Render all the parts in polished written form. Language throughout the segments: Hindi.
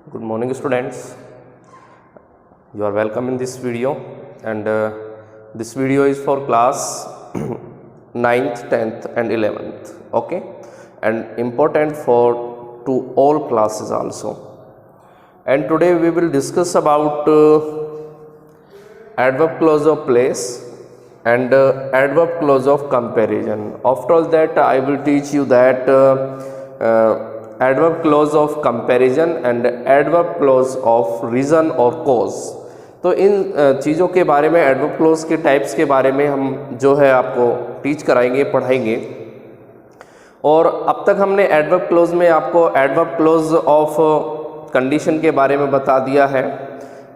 Good morning students, you are welcome in this video and this video is for class 9th, 10th and 11th, okay, and important for to all classes also. And today we will discuss about adverb clause of place and adverb clause of comparison. After all that I will teach you that adverb clause of comparison and adverb clause of reason or cause. तो इन चीज़ों के बारे में एडवर्ब क्लोज के टाइप्स के बारे में हम जो है आपको टीच कराएंगे, पढ़ाएंगे। और अब तक हमने एडवर्ब क्लोज में आपको एडवर्ब क्लोज ऑफ कंडीशन के बारे में बता दिया है,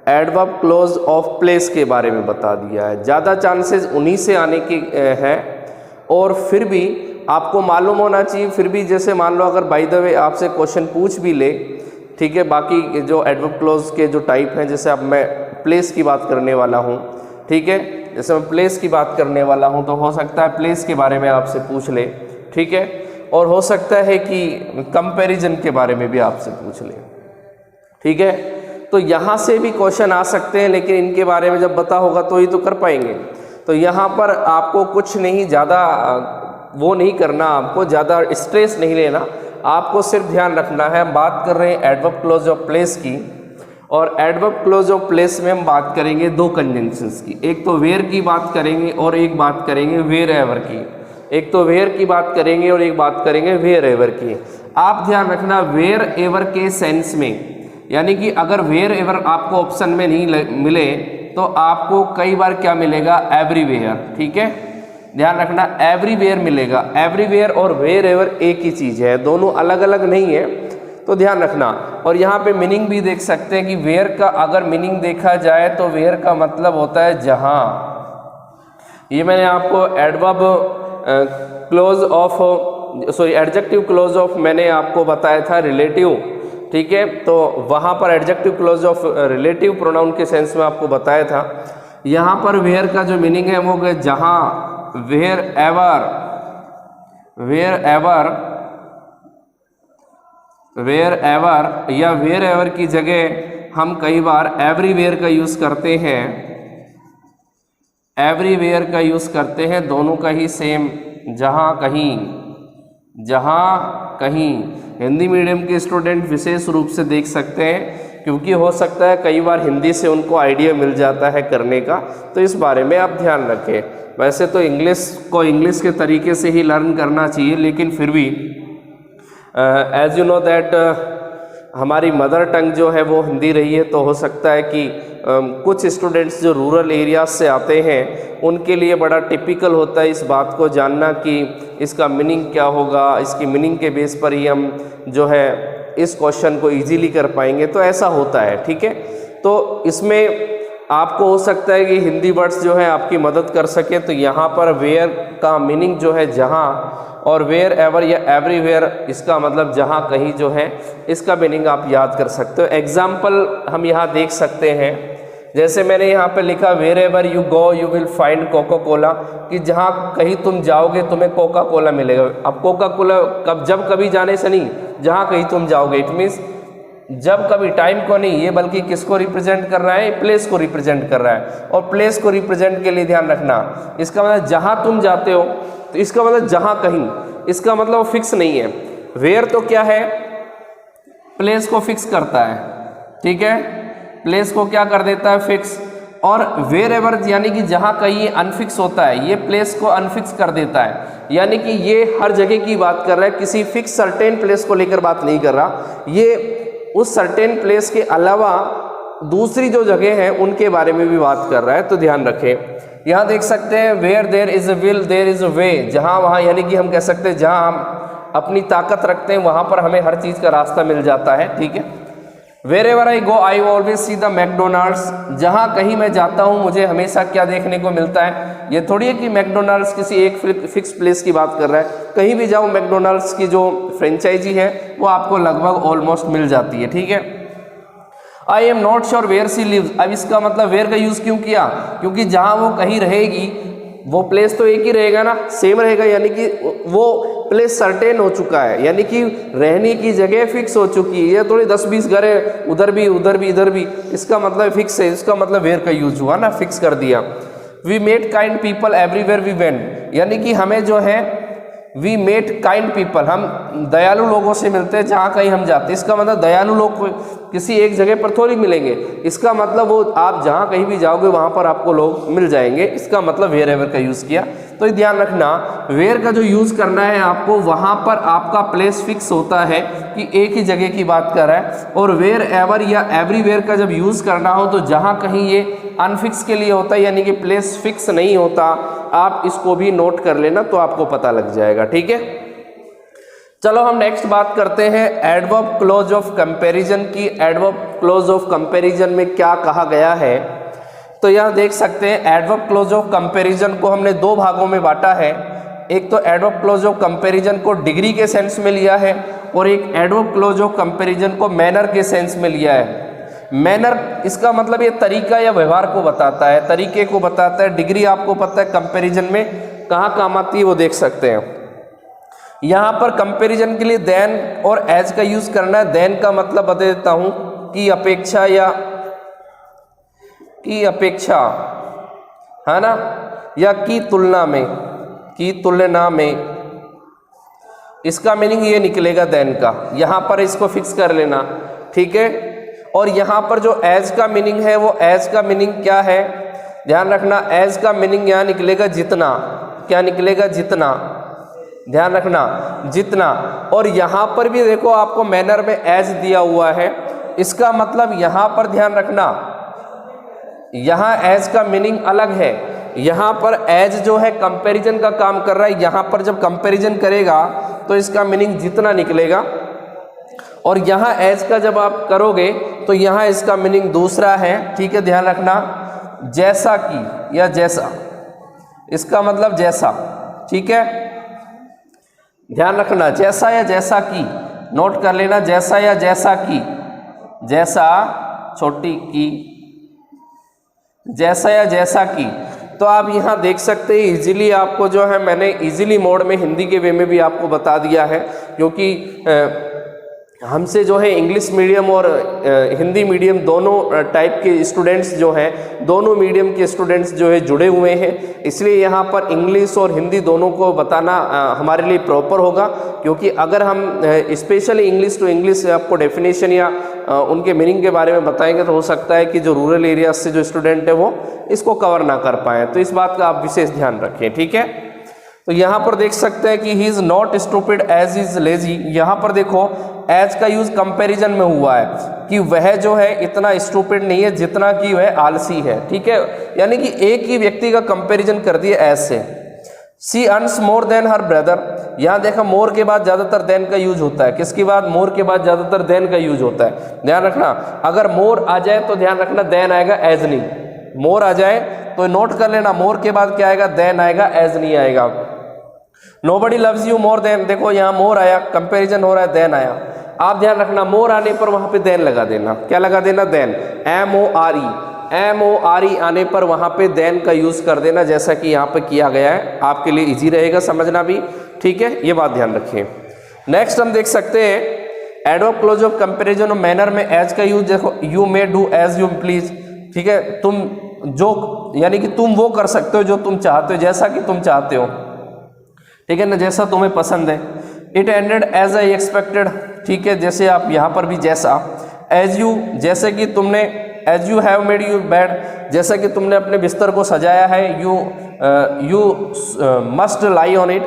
एडवर्ब क्लोज ऑफ प्लेस के बारे में बता दिया है। ज़्यादा चांसेस उन्हीं से आने की हैं और फिर भी आपको मालूम होना चाहिए। फिर भी जैसे मान लो अगर बाय द वे आपसे क्वेश्चन पूछ भी ले, ठीक है, बाकी जो एडवर्ब क्लोज के जो टाइप हैं, जैसे अब मैं प्लेस की बात करने वाला हूँ, ठीक है, जैसे मैं प्लेस की बात करने वाला हूँ तो हो सकता है प्लेस के बारे में आपसे पूछ ले, ठीक है, और हो सकता है कि कंपैरिजन के बारे में भी आपसे पूछ ले, ठीक है। तो यहाँ से भी क्वेश्चन आ सकते हैं, लेकिन इनके बारे में जब पता होगा तो ही तो कर पाएंगे। तो यहाँ पर आपको कुछ नहीं ज़्यादा वो नहीं करना, आपको ज़्यादा स्ट्रेस नहीं लेना, आपको सिर्फ ध्यान रखना है। हम बात कर रहे हैं एडवर्ब क्लोज ऑफ प्लेस की, और एडवर्ब क्लोज ऑफ प्लेस में हम बात करेंगे दो कंजंक्शंस की, एक तो वेयर की बात करेंगे और एक बात करेंगे वेयर एवर की। एक तो वेयर की बात करेंगे और एक बात करेंगे वेयर एवर की। आप ध्यान रखना वेयर एवर के सेंस में, यानी कि अगर वेयर एवर आपको ऑप्शन में नहीं मिले तो आपको कई बार क्या मिलेगा, एवरीवेयर, ठीक है, ध्यान रखना एवरीवेयर मिलेगा। एवरीवेयर और वेयर एवर एक ही चीज़ है, दोनों अलग अलग नहीं है, तो ध्यान रखना। और यहाँ पे मीनिंग भी देख सकते हैं कि वेयर का अगर मीनिंग देखा जाए तो वेयर का मतलब होता है जहाँ। ये मैंने आपको adverb close of adjective close of मैंने आपको बताया था रिलेटिव, ठीक है, तो वहाँ पर adjective close of relative pronoun के सेंस में आपको बताया था। यहाँ पर वेयर का जो मीनिंग है वो है जहाँ। वेयर एवर या वेयर एवर की जगह हम कई बार एवरीवेयर का यूज़ करते हैं, एवरीवेयर का यूज़ करते हैं, दोनों का ही सेम, जहाँ कहीं। हिंदी मीडियम के स्टूडेंट विशेष रूप से देख सकते हैं, क्योंकि हो सकता है कई बार हिंदी से उनको आइडिया मिल जाता है करने का, तो इस बारे में आप ध्यान रखें। वैसे तो इंग्लिश को इंग्लिश के तरीके से ही लर्न करना चाहिए, लेकिन फिर भी एज यू नो दैट हमारी मदर टंग जो है वो हिंदी रही है, तो हो सकता है कि कुछ स्टूडेंट्स जो रूरल एरियाज से आते हैं उनके लिए बड़ा टिपिकल होता है इस बात को जानना कि इसका मीनिंग क्या होगा। इसकी मीनिंग के बेस पर ही हम जो है इस क्वेश्चन को इजीली कर पाएंगे, तो ऐसा होता है, ठीक है। तो इसमें आपको हो सकता है कि हिंदी वर्ड्स जो है आपकी मदद कर सके। तो यहाँ पर वेयर का मीनिंग जो है जहाँ, और वेयर एवर या एवरीवेयर इसका मतलब जहाँ कहीं जो है, इसका मीनिंग आप याद कर सकते हो। एग्जाम्पल हम यहाँ देख सकते हैं, जैसे मैंने यहाँ पे लिखा wherever you go you will find Coca Cola, कि जहाँ कहीं तुम जाओगे तुम्हें कोका कोला मिलेगा। अब कोका कोला जब कभी जाने से नहीं, जहाँ कहीं तुम जाओगे, इट मीन्स जब कभी, टाइम को नहीं, ये बल्कि किसको रिप्रेजेंट कर रहा है, प्लेस को रिप्रेजेंट कर रहा है। और प्लेस को रिप्रेजेंट के लिए ध्यान रखना, इसका मतलब जहाँ तुम जाते हो, तो इसका मतलब जहाँ कहीं, इसका मतलब फिक्स नहीं है। वेयर तो क्या है, प्लेस को फिक्स करता है, ठीक है, प्लेस को क्या कर देता है, फिक्स। और वेयर एवर यानी कि जहाँ कहीं अनफिक्स होता है, ये प्लेस को अनफिक्स कर देता है, यानी कि ये हर जगह की बात कर रहा है, किसी फिक्स सर्टेन प्लेस को लेकर बात नहीं कर रहा, ये उस सर्टेन प्लेस के अलावा दूसरी जो जगह है उनके बारे में भी बात कर रहा है। तो ध्यान रखें, यहाँ देख सकते हैं where there is a will there is a way, जहाँ वहाँ, यानी कि हम कह सकते हैं जहाँ हम अपनी ताकत रखते हैं वहाँ पर हमें हर चीज़ का रास्ता मिल जाता है, ठीक है। Wherever I go I always see the McDonald's, जहाँ कहीं मैं जाता हूँ मुझे हमेशा क्या देखने को मिलता है। ये थोड़ी है कि मैकडोनाल्ड्स किसी एक फिक्स प्लेस की बात कर रहा है, कहीं भी जाओ मैकडोनाल्ड्स की जो फ्रेंचाइजी है वो आपको लगभग ऑलमोस्ट मिल जाती है, ठीक है। I am not sure where she lives, अब इसका मतलब वेयर का यूज़ क्यों किया, क्योंकि जहाँ वो कहीं रहेगी वो प्लेस तो एक ही रहेगा ना, सेम रहेगा, यानी कि वो प्लेस सर्टेन हो चुका है, यानी कि रहने की जगह फिक्स हो चुकी है। ये थोड़ी 10-20 घर है, उधर भी उधर भी इधर भी, इसका मतलब फिक्स है, इसका मतलब वेयर का यूज हुआ ना, फिक्स कर दिया। We met kind people everywhere we went, यानी कि हमें जो है वी मेट काइंड पीपल, हम दयालु लोगों से मिलते हैं जहाँ कहीं हम जाते हैं। इसका मतलब दयालु लोग किसी एक जगह पर थोड़ी मिलेंगे, इसका मतलब वो आप जहाँ कहीं भी जाओगे वहाँ पर आपको लोग मिल जाएंगे, इसका मतलब वेयर एवर का यूज़ किया। तो ये ध्यान रखना, वेयर का जो यूज़ करना है आपको, वहाँ पर आपका प्लेस फिक्स होता है कि एक ही जगह की बात कर रहा है। और वेयर एवर या एवरीवेयर का जब यूज़ करना हो तो जहाँ कहीं ये अनफिक्स के लिए होता है, यानी कि प्लेस फिक्स नहीं होता। आप इसको भी नोट कर लेना तो आपको पता लग जाएगा, ठीक है। चलो हम नेक्स्ट बात करते हैं एडवर्ब क्लॉज ऑफ कंपैरिजन की। एडवर्ब क्लॉज ऑफ कंपैरिजन में क्या कहा गया है, तो यहाँ देख सकते हैं एडवर्ब क्लॉज ऑफ कंपैरिजन को हमने दो भागों में बांटा है। एक तो एडवर्ब क्लॉज ऑफ कंपैरिजन को डिग्री के सेंस में लिया है, और एक एडवर्ब क्लॉज ऑफ कंपैरिजन को मैनर के सेंस में लिया है। मैनर इसका मतलब ये तरीका या व्यवहार को बताता है, तरीके को बताता है। डिग्री आपको पता है कंपैरिजन में कहाँ काम आती है, वो देख सकते हैं। यहाँ पर कंपैरिजन के लिए देन और एज का यूज करना है। देन का मतलब बता देता हूँ, की अपेक्षा या की अपेक्षा, है ना, या की तुलना में, की तुलना में, इसका मीनिंग ये निकलेगा देन का। यहाँ पर इसको फिक्स कर लेना, ठीक है। और यहाँ पर जो एज का मीनिंग है, वो एज का मीनिंग क्या है, ध्यान रखना। एज का मीनिंग यहाँ निकलेगा जितना, क्या निकलेगा, जितना, ध्यान रखना, जितना। और यहाँ पर भी देखो आपको मैनर में एज दिया हुआ है, इसका मतलब यहाँ पर ध्यान रखना, यहाँ एज का मीनिंग अलग है। यहाँ पर एज जो है कंपैरिजन का काम कर रहा है, यहाँ पर जब कंपैरिजन करेगा तो इसका मीनिंग जितना निकलेगा। और यहाँ एज का जब आप करोगे तो यहाँ इसका मीनिंग दूसरा है, ठीक है, ध्यान रखना। जैसा कि या जैसा, इसका मतलब जैसा, ठीक है, ध्यान रखना। जैसा या जैसा की, नोट कर लेना, जैसा या जैसा की, जैसा छोटी की, जैसा या जैसा की। तो आप यहाँ देख सकते हैं इजीली, आपको जो है मैंने इजीली मोड में हिंदी के वे में भी आपको बता दिया है, क्योंकि हमसे जो है इंग्लिश मीडियम और हिंदी मीडियम दोनों टाइप के स्टूडेंट्स जो हैं, दोनों मीडियम के स्टूडेंट्स जो है जुड़े हुए हैं। इसलिए यहाँ पर इंग्लिश और हिंदी दोनों को बताना हमारे लिए प्रॉपर होगा, क्योंकि अगर हम स्पेशली इंग्लिश टू इंग्लिश आपको डेफिनेशन या उनके मीनिंग के बारे में बताएंगे तो हो सकता है कि जो रूरल एरिया से जो स्टूडेंट है वो इसको कवर ना कर पाएँ। तो इस बात का आप विशेष ध्यान रखें, ठीक है। तो यहाँ पर देख सकते हैं कि he is not stupid as is lazy. यहाँ पर देखो एज का यूज कंपैरिजन में हुआ है कि वह जो है इतना स्टूपिड नहीं है जितना कि वह आलसी है, ठीक है। यानी कि एक ही व्यक्ति का कंपैरिजन कर दिया एज से। She earns more than her brother, यहाँ देखा मोर के बाद ज़्यादातर देन का यूज होता है। किसके बाद, मोर के बाद ज़्यादातर देन का यूज होता है, ध्यान रखना। अगर मोर आ जाए तो ध्यान रखना देन आएगा, एज नहीं। मोर आ जाए तो नोट कर लेना, मोर के बाद क्या आएगा, देन आएगा, एज नहीं आएगा। Nobody loves you more than, देखो यहाँ मोर आया, कंपैरिजन हो रहा है, देन आया। आप ध्यान रखना, मोर आने पर वहां पे देन लगा देना, क्या लगा देना, देन, MORE आने पर वहां पे देन का यूज कर देना, जैसा कि यहाँ पे किया गया है। आपके लिए इजी रहेगा समझना भी, ठीक है, ये बात ध्यान रखिए। नेक्स्ट हम देख सकते हैं एडवर्ब क्लॉज ऑफ कंपैरिजन और मैनर में एज का यूज। देखो you may do as you please, ठीक है, तुम जो, यानी कि तुम वो कर सकते हो जो तुम चाहते हो, जैसा कि तुम चाहते हो, ठीक है ना, जैसा तुम्हें पसंद है। It ended as I expected, ठीक है, जैसे आप यहाँ पर भी जैसा। एज यू, जैसे कि तुमने, as you have made you bed, जैसा कि तुमने अपने बिस्तर को सजाया है। You must lie on it,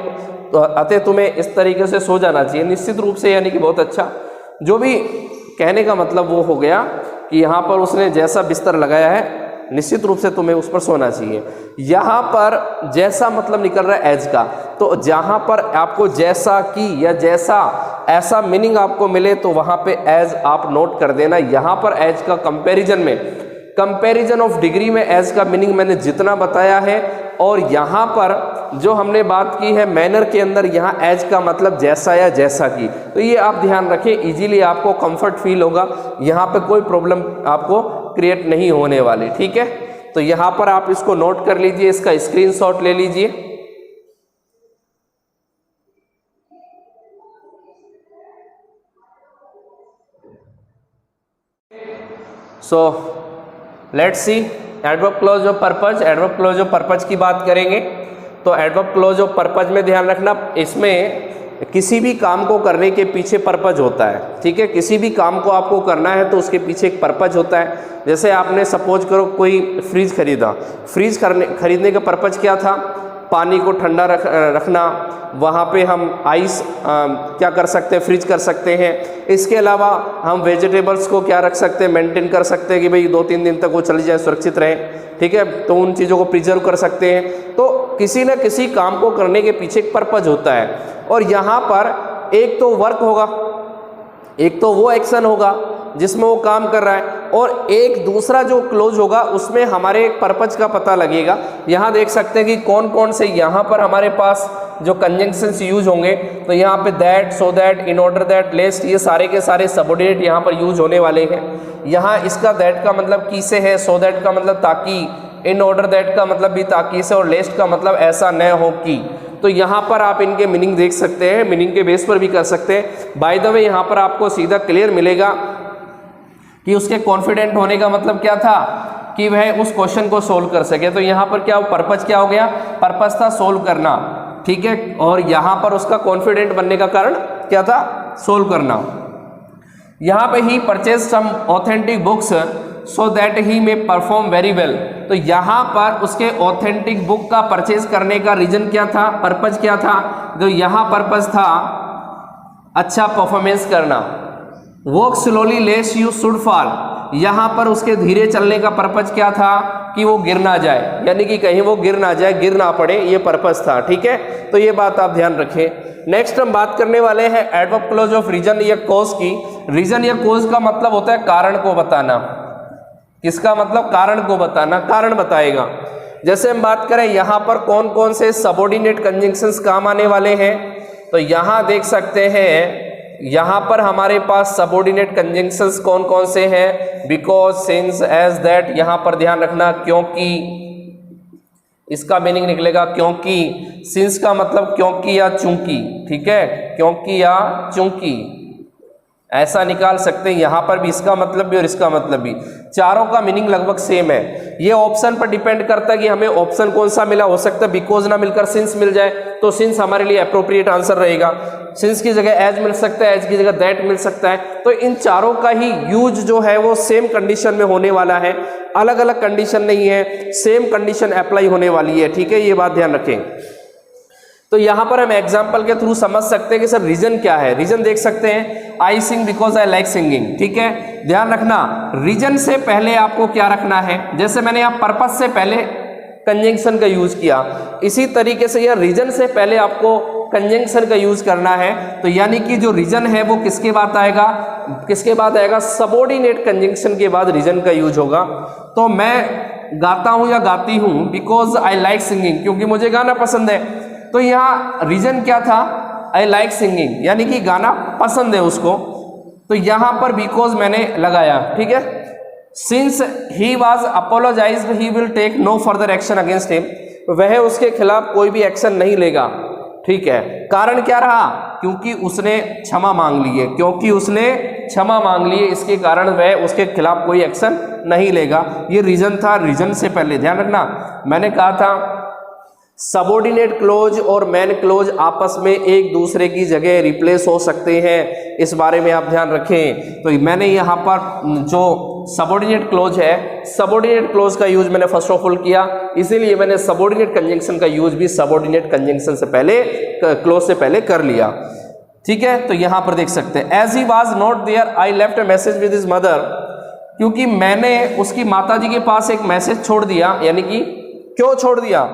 तो अतः तुम्हें इस तरीके से सो जाना चाहिए, निश्चित रूप से, यानी कि बहुत अच्छा। जो भी कहने का मतलब वो हो गया कि यहाँ पर उसने जैसा बिस्तर लगाया है, निश्चित रूप से तुम्हें उस पर सोना चाहिए। यहाँ पर जैसा मतलब निकल रहा है एज का, तो जहाँ पर आपको जैसा कि या जैसा ऐसा मीनिंग आपको मिले तो वहाँ पे एज आप नोट कर देना। यहाँ पर एज का कंपैरिजन में, कंपैरिजन ऑफ डिग्री में एज का मीनिंग मैंने जितना बताया है, और यहाँ पर जो हमने बात की है मैनर के अंदर, यहाँ एज का मतलब जैसा या जैसा की। तो ये आप ध्यान रखें, इजीली आपको कंफर्ट फील होगा, यहाँ पे कोई प्रॉब्लम आपको क्रिएट नहीं होने वाली, ठीक है। तो यहाँ पर आप इसको नोट कर लीजिए, इसका स्क्रीनशॉट ले लीजिए। So let's see adverb clause of purpose. Adverb clause of purpose की बात करेंगे तो एडवर्ब क्लॉज ऑफ पर्पज में ध्यान रखना, इसमें किसी भी काम को करने के पीछे पर्पज होता है, ठीक है। किसी भी काम को आपको करना है तो उसके पीछे एक पर्पज होता है। जैसे आपने सपोज करो कोई फ्रिज खरीदा, फ्रिज खरीदने का पर्पज क्या था? पानी को ठंडा रखना, वहाँ पे हम आइस क्या कर सकते हैं, फ्रीज कर सकते हैं। इसके अलावा हम वेजिटेबल्स को क्या रख सकते हैं, मेंटेन कर सकते हैं कि भाई 2-3 दिन तक वो चली जाए, सुरक्षित रहे, ठीक है। तो उन चीज़ों को प्रिजर्व कर सकते हैं। तो किसी न किसी काम को करने के पीछे एक पर्पज होता है। और यहाँ पर एक तो वर्क होगा, एक तो वो एक्शन होगा जिसमें वो काम कर रहा है, और एक दूसरा जो क्लोज होगा उसमें हमारे एक पर्पज का पता लगेगा। यहाँ देख सकते हैं कि कौन कौन से यहाँ पर हमारे पास जो कंजंक्शंस यूज होंगे। तो यहाँ पे that, so that, in order that, lest, ये सारे के सारे सबऑर्डिनेट यहाँ पर यूज होने वाले हैं। यहाँ इसका दैट का मतलब की से है, सो दैट का मतलब ताकि, इन ऑर्डर दैट का मतलब भी ताकि से, और लेस्ट का मतलब ऐसा न हो कि। तो यहाँ पर आप इनके मीनिंग देख सकते हैं, मीनिंग के बेस पर भी कर सकते हैं। बाय द वे यहाँ पर आपको सीधा क्लियर मिलेगा कि उसके कॉन्फिडेंट होने का मतलब क्या था कि वह उस क्वेश्चन को सोल्व कर सके। तो यहाँ पर क्या पर्पज क्या हो गया? पर्पज था सोल्व करना, ठीक है। और यहाँ पर उसका कॉन्फिडेंट बनने का कारण क्या था? सोल्व करना। यहाँ पे ही purchase some authentic books so that he may perform very well. तो यहाँ पर उसके ऑथेंटिक बुक का परचेज करने का रीजन क्या था, पर्पज क्या था? तो यहाँ पर्पज था अच्छा परफॉर्मेंस करना। Walk slowly less you should fall, यहाँ पर उसके धीरे चलने का पर्पज क्या था कि वो गिर ना जाए, यानी कि कहीं वो गिर ना जाए, गिर ना पड़े, ये पर्पज था, ठीक है। तो ये बात आप ध्यान रखें। नेक्स्ट हम बात करने वाले हैं एडवर्ब क्लॉज ऑफ रीजन या कॉज की। रीजन या कॉज का मतलब होता है कारण को बताना। किसका मतलब? कारण को बताना, कारण बताएगा। जैसे हम बात करें यहाँ पर कौन कौन से सबऑर्डिनेट कंजंक्शंस काम आने वाले हैं, तो यहाँ देख सकते हैं यहाँ पर हमारे पास सबऑर्डिनेट कंजंक्शंस कौन कौन से हैं? Because, since, as, that. यहाँ पर ध्यान रखना क्योंकि, इसका मीनिंग निकलेगा क्योंकि। सिंस का मतलब क्योंकि या चूंकि, ठीक है, क्योंकि या चूंकि, ऐसा निकाल सकते हैं। यहाँ पर भी इसका मतलब भी और इसका मतलब भी, चारों का मीनिंग लगभग सेम है। ये ऑप्शन पर डिपेंड करता है कि हमें ऑप्शन कौन सा मिला। हो सकता है बिकॉज ना मिलकर सिंस मिल जाए, तो सिंस हमारे लिए अप्रोप्रिएट आंसर रहेगा। सिंस की जगह एज मिल सकता है, एज की जगह दैट मिल सकता है। तो इन चारों का ही यूज जो है वो सेम कंडीशन में होने वाला है, अलग अलग कंडीशन नहीं है, सेम कंडीशन अप्लाई होने वाली है, ठीक है। ये बात ध्यान रखें। तो यहाँ पर हम एग्जाम्पल के थ्रू समझ सकते हैं कि सर रीजन क्या है। रीजन देख सकते हैं, I sing because I like singing, ठीक है। ध्यान रखना रीजन से पहले आपको क्या रखना है। जैसे मैंने यहाँ पर्पस से पहले कंजंक्शन का यूज किया, इसी तरीके से यह रीजन से पहले आपको कंजंक्शन का यूज करना है। तो यानी कि जो रीजन है वो किसके बाद आएगा? किसके बाद आएगा? सबऑर्डिनेट कंजंक्शन के बाद रीजन का यूज होगा। तो मैं गाता हूं या गाती हूं बिकॉज आई लाइक सिंगिंग, क्योंकि मुझे गाना पसंद है। तो यहाँ रीजन क्या था? आई लाइक सिंगिंग, यानी कि गाना पसंद है उसको। तो यहाँ पर बिकॉज मैंने लगाया, ठीक है। Since he was apologized he will take no further action against him, वह उसके खिलाफ कोई भी एक्शन नहीं लेगा, ठीक है। कारण क्या रहा? क्योंकि उसने क्षमा मांग ली है, क्योंकि उसने क्षमा मांग ली है, इसके कारण वह उसके खिलाफ कोई एक्शन नहीं लेगा। ये रीजन था। रीजन से पहले ध्यान रखना, मैंने कहा था सबऑर्डिनेट क्लोज और मेन क्लोज आपस में एक दूसरे की जगह रिप्लेस हो सकते हैं, इस बारे में आप ध्यान रखें। तो मैंने यहाँ पर जो सबऑर्डिनेट क्लोज है, सबऑर्डिनेट क्लोज का यूज मैंने फर्स्ट ऑफ ऑल किया, इसीलिए मैंने सबऑर्डिनेट कंजंक्शन का यूज भी सबऑर्डिनेट कंजंक्शन से पहले, क्लोज से पहले कर लिया, ठीक है। तो यहाँ पर देख सकते हैं as he was not there I left a message with his mother, क्योंकि मैंने उसकी माता जी के पास एक मैसेज छोड़ दिया। यानी कि क्यों छोड़ दिया?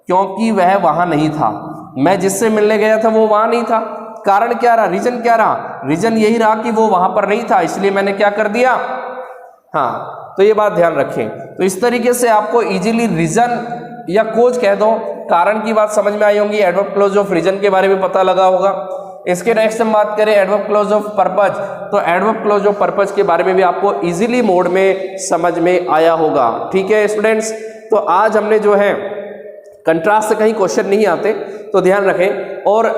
क्योंकि वह वहां नहीं था, मैं जिससे मिलने गया था वो वहां नहीं था। कारण क्या रहा? रीजन क्या रहा? रीजन यही रहा कि वो वहां पर नहीं था, इसलिए मैंने क्या कर दिया? हाँ, तो ये बात ध्यान रखें। तो इस तरीके से आपको इजीली रीजन या कोज कह दो, कारण की बात समझ में आई होगी। एडवर्ब क्लॉज ऑफ रीजन के बारे में पता लगा होगा। इसके नेक्स्ट हम बात करें एडवर्ब क्लोज ऑफ पर्पज, तो एडवर्ब क्लोज ऑफ पर्पज के बारे में भी आपको इजीली मोड में समझ में आया होगा। ठीक है स्टूडेंट्स, तो आज हमने जो है कंट्रास्ट से कहीं क्वेश्चन नहीं आते तो ध्यान रखें। और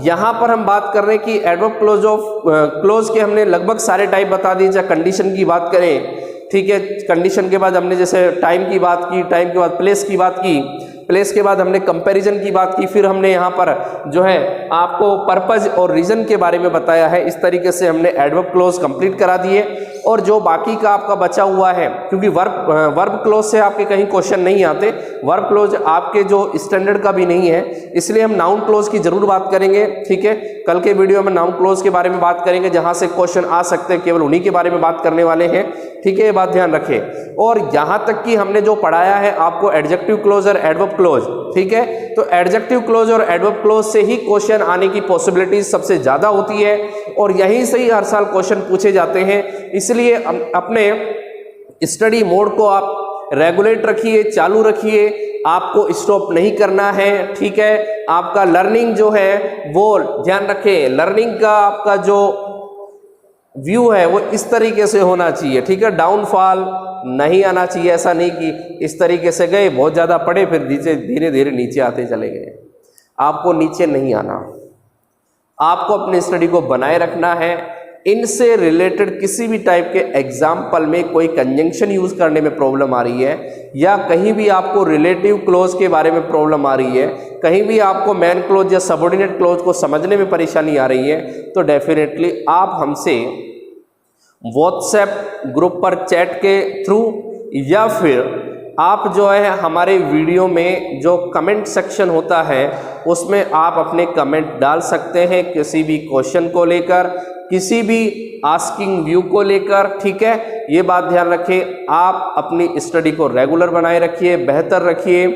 यहाँ पर हम बात कर रहे हैं कि एडवर्ब क्लोज ऑफ क्लोज के हमने लगभग सारे टाइप बता दिए। चाहे कंडीशन की बात करें, ठीक है, कंडीशन के बाद हमने जैसे टाइम की बात की, टाइम के बाद प्लेस की बात की, प्लेस के बाद हमने कंपैरिजन की बात की, फिर हमने यहाँ पर जो है आपको पर्पज और रीजन के बारे में बताया है। इस तरीके से हमने एडवर्ब क्लोज कंप्लीट करा दिए। और जो बाकी का आपका बचा हुआ है, क्योंकि वर्ब क्लोज से आपके कहीं क्वेश्चन नहीं आते, वर्ब क्लोज आपके जो स्टैंडर्ड का भी नहीं है, इसलिए हम नाउन क्लोज की जरूर बात करेंगे। ठीक है, कल के वीडियो में नाउन क्लोज के बारे में बात करेंगे, जहां से क्वेश्चन आ सकते हैं, केवल उन्हीं के बारे में बात करने वाले हैं। ठीक है, ये बात ध्यान रखें। और यहां तक कि हमने जो पढ़ाया है आपको एडजेक्टिव क्लोज और एडवर्ब क्लोज, ठीक है, तो एडजेक्टिव क्लोज और एडवर्ब क्लोज से ही क्वेश्चन आने की पॉसिबिलिटीज सबसे ज्यादा होती है और यहीं से ही हर साल क्वेश्चन पूछे जाते हैं। इसलिए अपने स्टडी मोड को आप रेगुलेट रखिए, चालू रखिए, आपको स्टॉप नहीं करना है। ठीक है, आपका लर्निंग जो है वो ध्यान रखें, लर्निंग का आपका जो व्यू है वो इस तरीके से होना चाहिए। ठीक है, डाउनफॉल नहीं आना चाहिए। ऐसा नहीं कि इस तरीके से गए, बहुत ज़्यादा पढ़े, फिर नीचे धीरे धीरे नीचे आते चले गए। आपको नीचे नहीं आना, आपको अपनी स्टडी को बनाए रखना है। इनसे रिलेटेड किसी भी टाइप के एग्जाम्पल में कोई कंजंक्शन यूज करने में प्रॉब्लम आ रही है, या कहीं भी आपको रिलेटिव क्लोज के बारे में प्रॉब्लम आ रही है, कहीं भी आपको मेन क्लोज या सबऑर्डिनेट क्लोज को समझने में परेशानी आ रही है, तो डेफिनेटली आप हमसे व्हाट्सएप ग्रुप पर चैट के थ्रू या फिर आप जो है हमारे वीडियो में जो कमेंट सेक्शन होता है उसमें आप अपने कमेंट डाल सकते हैं, किसी भी क्वेश्चन को लेकर, किसी भी आस्किंग व्यू को लेकर। ठीक है, ये बात ध्यान रखें। आप अपनी स्टडी को रेगुलर बनाए रखिए, बेहतर रखिए,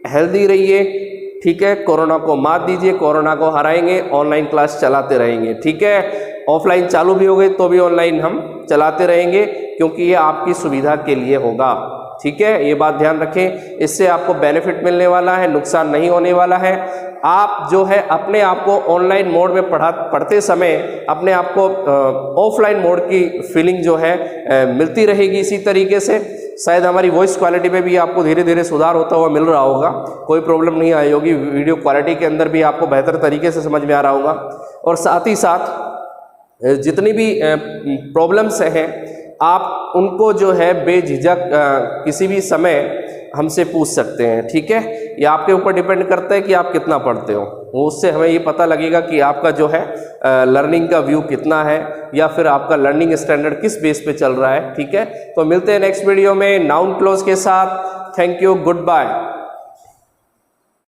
हेल्दी रहिए। ठीक है, कोरोना को मात दीजिए, कोरोना को हराएंगे, ऑनलाइन क्लास चलाते रहेंगे। ठीक है, ऑफलाइन चालू भी हो गई तो भी ऑनलाइन हम चलाते रहेंगे, क्योंकि ये आपकी सुविधा के लिए होगा। ठीक है, ये बात ध्यान रखें, इससे आपको बेनिफिट मिलने वाला है, नुकसान नहीं होने वाला है। आप जो है अपने आप को ऑनलाइन मोड में पढ़ते समय अपने आप को ऑफलाइन मोड की फीलिंग जो है मिलती रहेगी। इसी तरीके से शायद हमारी वॉइस क्वालिटी में भी आपको धीरे धीरे सुधार होता हुआ मिल रहा होगा, कोई प्रॉब्लम नहीं आई होगी। वीडियो क्वालिटी के अंदर भी आपको बेहतर तरीके से समझ में आ रहा होगा। और साथ ही साथ जितनी भी प्रॉब्लम्स हैं आप उनको जो है बेझिझक किसी भी समय हमसे पूछ सकते हैं। ठीक है, ये आपके ऊपर डिपेंड करता है कि आप कितना पढ़ते हो, उससे हमें ये पता लगेगा कि आपका जो है लर्निंग का व्यू कितना है, या फिर आपका लर्निंग स्टैंडर्ड किस बेस पे चल रहा है। ठीक है, तो मिलते हैं नेक्स्ट वीडियो में नाउन क्लोज के साथ। Thank you, good bye.